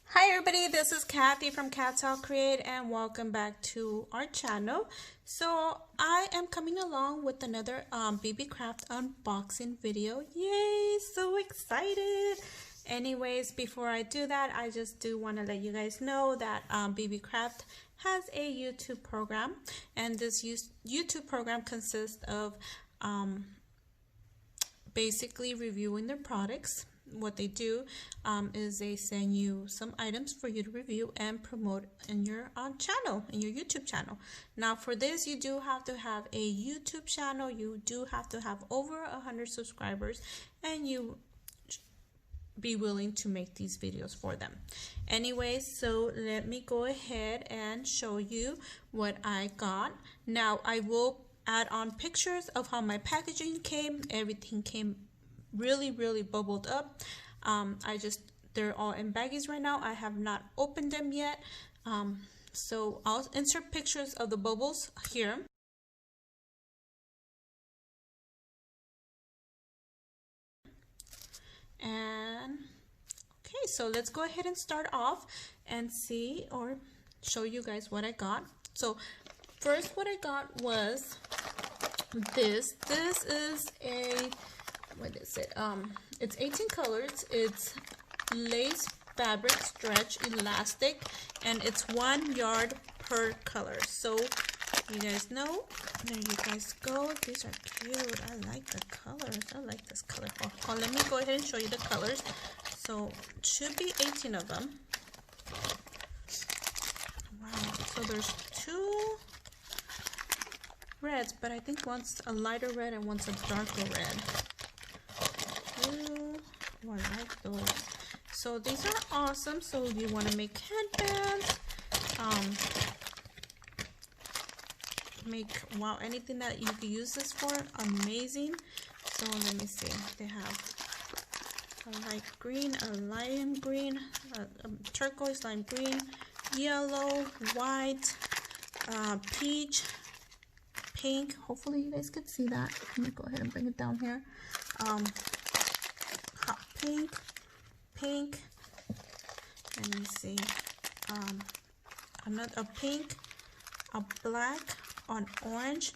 Hi everybody, this is Kathy from katzelcreate and welcome back to our channel. So I am coming along with another Beebeecraft unboxing video. Yay, so excited. Anyways, before I do that, I just do want to let you guys know that Beebeecraft has a YouTube program, and this YouTube program consists of basically reviewing their products. What they do is they send you some items for you to review and promote in your channel, in your YouTube channel. Now for this, you do have to have a YouTube channel, you do have to have over 100 subscribers, and you be willing to make these videos for them. Anyways, so let me go ahead and show you what I got. Now I will add on pictures of how my packaging came. Everything came really bubbled up. They're all in baggies right now. I have not opened them yet, so I'll insert pictures of the bubbles here. And okay, so let's go ahead and start off and see or show you guys what I got. So first, what I got was this is a, what is it, it's 18 colors. It's lace fabric stretch elastic, and it's 1 yard per color. So you guys know, there you guys go. These are cute. I like the colors. I like this color. Oh, let me go ahead and show you the colors. So it should be 18 of them. Wow. So there's 2 reds, but I think one's a lighter red and one's a darker red. Ooh, oh, I like those. So these are awesome. So you want to make headbands, wow, anything that you could use this for, amazing. So let me see, they have a light green, a lime green, a turquoise, lime green, yellow, white, peach, pink. Hopefully you guys can see that. Let me go ahead and bring it down here. Hot pink, let me see, another, a pink, a black, an orange,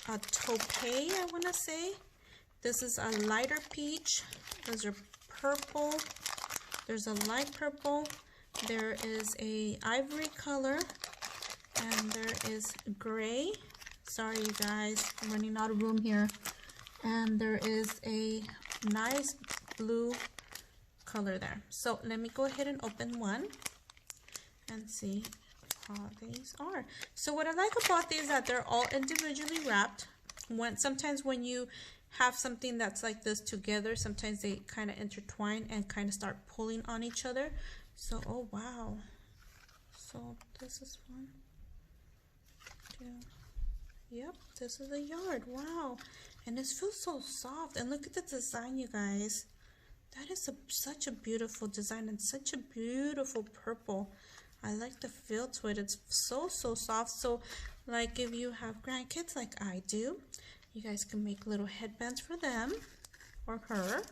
a taupe, I want to say. This is a lighter peach. Those are purple. There's a light purple. There is a ivory color, and there is gray. Sorry you guys, I'm running out of room here. And there is a nice blue color there. So let me go ahead and open one and see how these are. So what I like about these is that they're all individually wrapped. Sometimes when you have something that's like this together, sometimes they kind of intertwine and kind of start pulling on each other. So, oh wow. So this is 1, 2. Yep, this is a yard. Wow. And this feels so soft. And look at the design, you guys. That is such a beautiful design and such a beautiful purple. I like the feel to it. It's so soft. So like if you have grandkids like I do, you guys can make little headbands for them or her,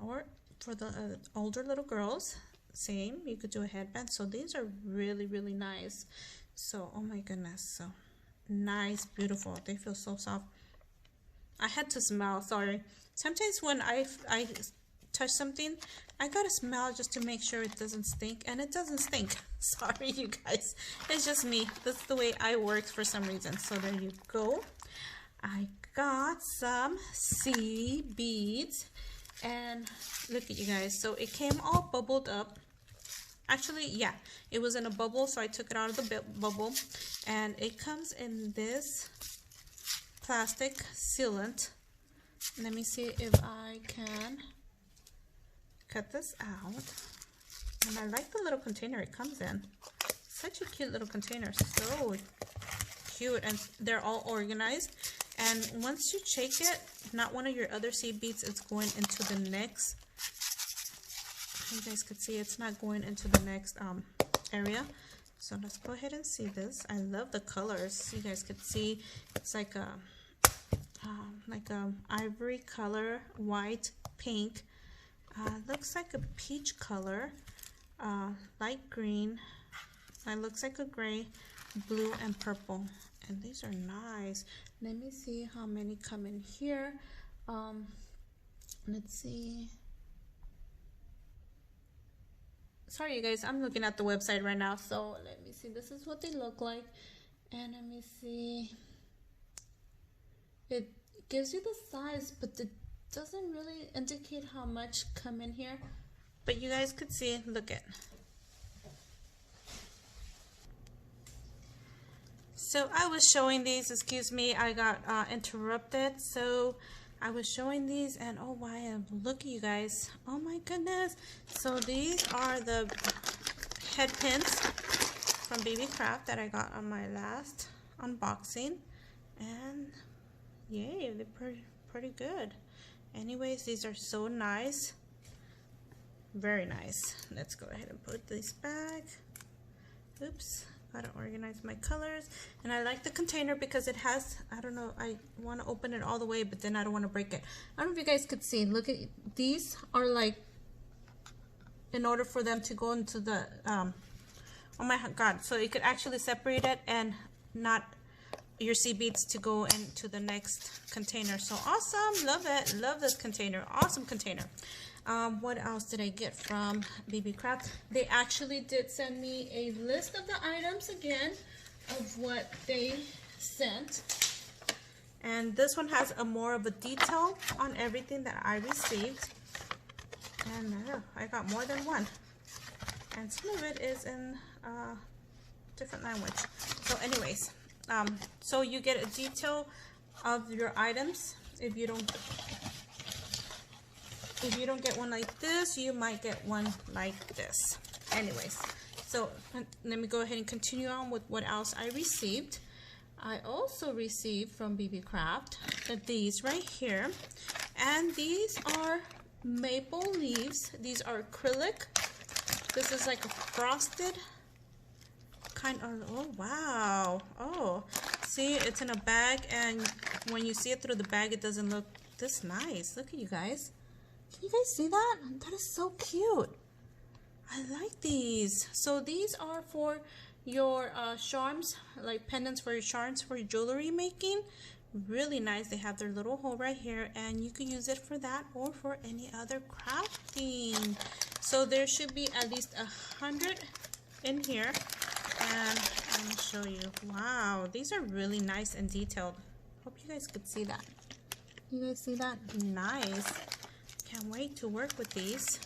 or for the older little girls, same, you could do a headband. So these are really nice. So oh my goodness, so nice, beautiful. They feel so soft. I had to smell, sorry. Sometimes when I touch something, I gotta smell just to make sure it doesn't stink, and it doesn't stink. Sorry you guys, it's just me. That's the way I work for some reason. So there you go. I got some sea beads, and look at you guys. So it came all bubbled up. Actually, yeah, it was in a bubble, so I took it out of the bubble, and it comes in this plastic sealant. Let me see if I can cut this out. And I like the little container it comes in. Such a cute little container, so cute, and they're all organized. And once you shake it, not one of your other seed beads is going into the next. You guys could see it's not going into the next area. So let's go ahead and see this. I love the colors. You guys could see it's like a ivory color, white, pink, looks like a peach color, light green, it looks like a gray, blue, and purple. And these are nice. Let me see how many come in here. Let's see. Sorry you guys, I'm looking at the website right now, so let me see. This is what they look like. And let me see. It gives you the size, but it doesn't really indicate how much come in here. But you guys could see, look at. So I was showing these, excuse me, I got interrupted. So I was showing these and oh wow, look at you guys. Oh my goodness. So these are the head pins from Beebeecraft that I got on my last unboxing. And yay, they're pretty good. Anyways, these are so nice. Very nice. Let's go ahead and put this back. Oops. Gotta organize my colors. And I like the container because it has, I don't know, I want to open it all the way, but then I don't want to break it. I don't know if you guys could see. Look at these are like, in order for them to go into the, oh my god. So you could actually separate it and not your seed beads to go into the next container. So awesome. Love it. Love this container. Awesome container. What else did I get from Beebeecraft? They actually did send me a list of the items again of what they sent. And this one has a more of a detail on everything that I received. And I got more than one. And some of it is in different language. So anyways, so you get a detail of your items. If you don't get one like this, you might get one like this. Anyways, so let me go ahead and continue on with what else I received. I also received from Beebeecraft these right here, and these are maple leaves. These are acrylic. This is like a frosted kind of, oh wow. Oh, see, it's in a bag, and when you see it through the bag, it doesn't look this nice. Look at you guys. Can you guys see that? That is so cute. I like these. So these are for your charms, like pendants for your charms for your jewelry making. Really nice. They have their little hole right here, and you can use it for that or for any other crafting. So there should be at least 100 in here. And let me show you. Wow, these are really nice and detailed. Hope you guys could see that. You guys see that? Nice. Can't wait to work with these.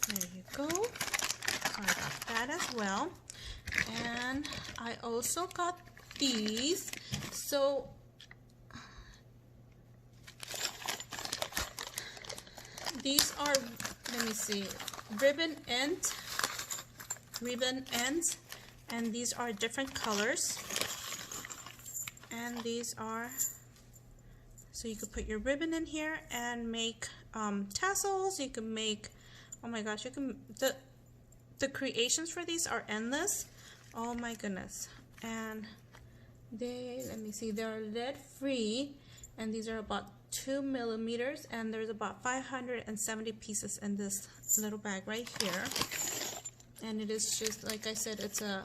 There you go. So I got that as well. And I also got these. So these are, let me see, ribbon ends, and these are different colors. And these are, so you could put your ribbon in here and make tassels. You can make, oh my gosh, you can, the creations for these are endless. Oh my goodness. And they, let me see, they're lead free, and these are about 2 millimeters, and there's about 570 pieces in this little bag right here. And it is just, like I said, it's a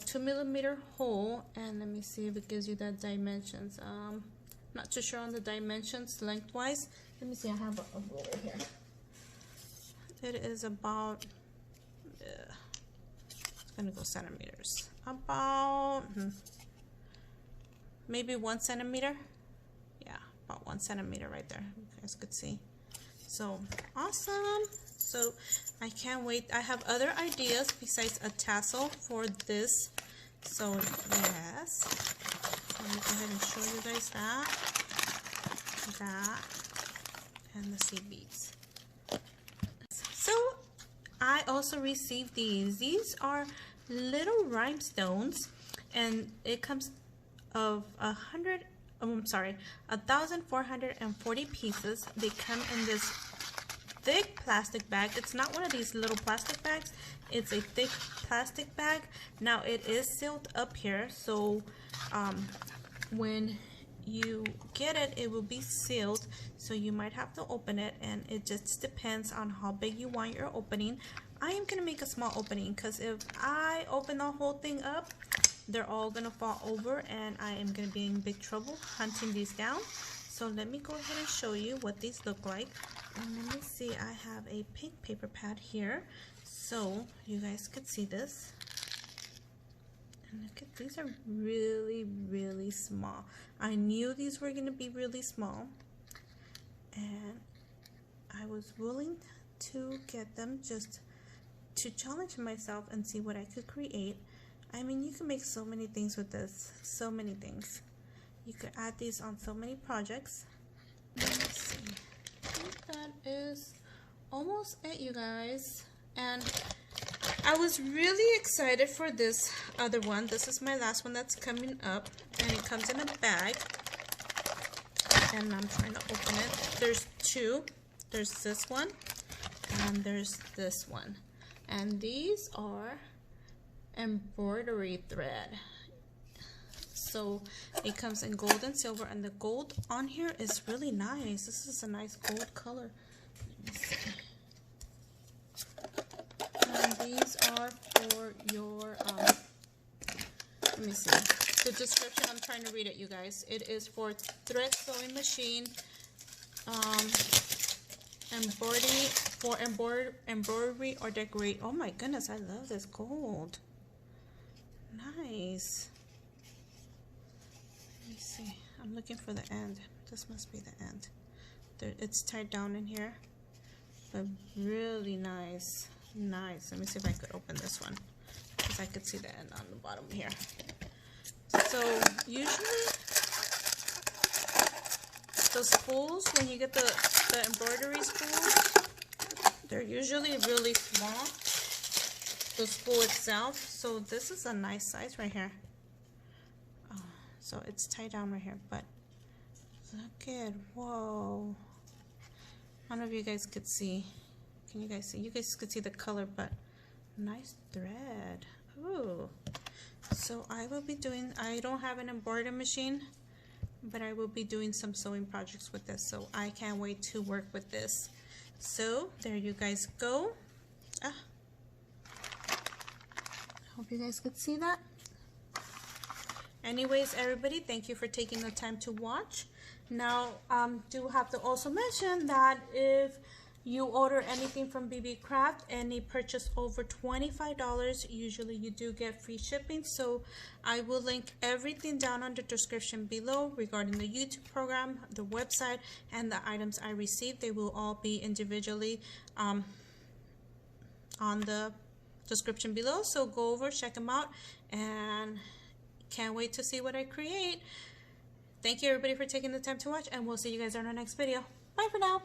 2 millimeter hole. And let me see if it gives you the dimensions. Not too sure on the dimensions lengthwise. Let me see, I have a ruler here. It is about, it's gonna go centimeters. About maybe 1 centimeter. Yeah, about 1 centimeter right there. You guys could see. So awesome. So I can't wait. I have other ideas besides a tassel for this. So yes. Let me go ahead and show you guys that, and the seed beads. So I also received these. These are little rhinestones, and it comes of 1,440 pieces. They come in this thick plastic bag. It's not one of these little plastic bags. It's a thick plastic bag. Now it is sealed up here, so when you get it, it will be sealed, so you might have to open it, and it just depends on how big you want your opening. I am gonna make a small opening because if I open the whole thing up, they're all gonna fall over and I am gonna be in big trouble hunting these down. So let me go ahead and show you what these look like. And let me see, I have a pink paper pad here so you guys could see this. And look at, these are really small. I knew these were gonna be really small, and I was willing to get them just to challenge myself and see what I could create. I mean, you can make so many things with this, so many things. You could add these on so many projects. Let's see. I think that is almost it, you guys. And I was really excited for this other one. This is my last one that's coming up, and it comes in a bag. And I'm trying to open it. There's two. There's this one, and there's this one. And these are embroidery thread. So it comes in gold and silver, and the gold on here is really nice. This is a nice gold color. Let me see. And these are for your let me see the description. I'm trying to read it, you guys. It is for thread sewing machine, embroidery, for embroidery or decorate. Oh my goodness, I love this gold. Nice. Let me see. I'm looking for the end. This must be the end. There, it's tied down in here, but really nice. Nice. Let me see if I could open this one, because I could see the end on the bottom here. So usually the spools, when you get the embroidery spools, they're usually really small, the spool itself. So this is a nice size right here. So it's tied down right here, but look at, whoa. I don't know if you guys could see. Can you guys see? You guys could see the color, but nice thread. Ooh. So I will be doing, I don't have an embroidery machine, but I will be doing some sewing projects with this. So I can't wait to work with this. So there you guys go. I hope you guys could see that. Anyways, everybody, thank you for taking the time to watch. Now, do have to also mention that if you order anything from Beebeecraft, any purchase over $25, usually you do get free shipping. So I will link everything down on the description below regarding the YouTube program, the website, and the items I received. They will all be individually on the description below. So go over, check them out, and can't wait to see what I create. Thank you everybody for taking the time to watch, and we'll see you guys on our next video. Bye for now.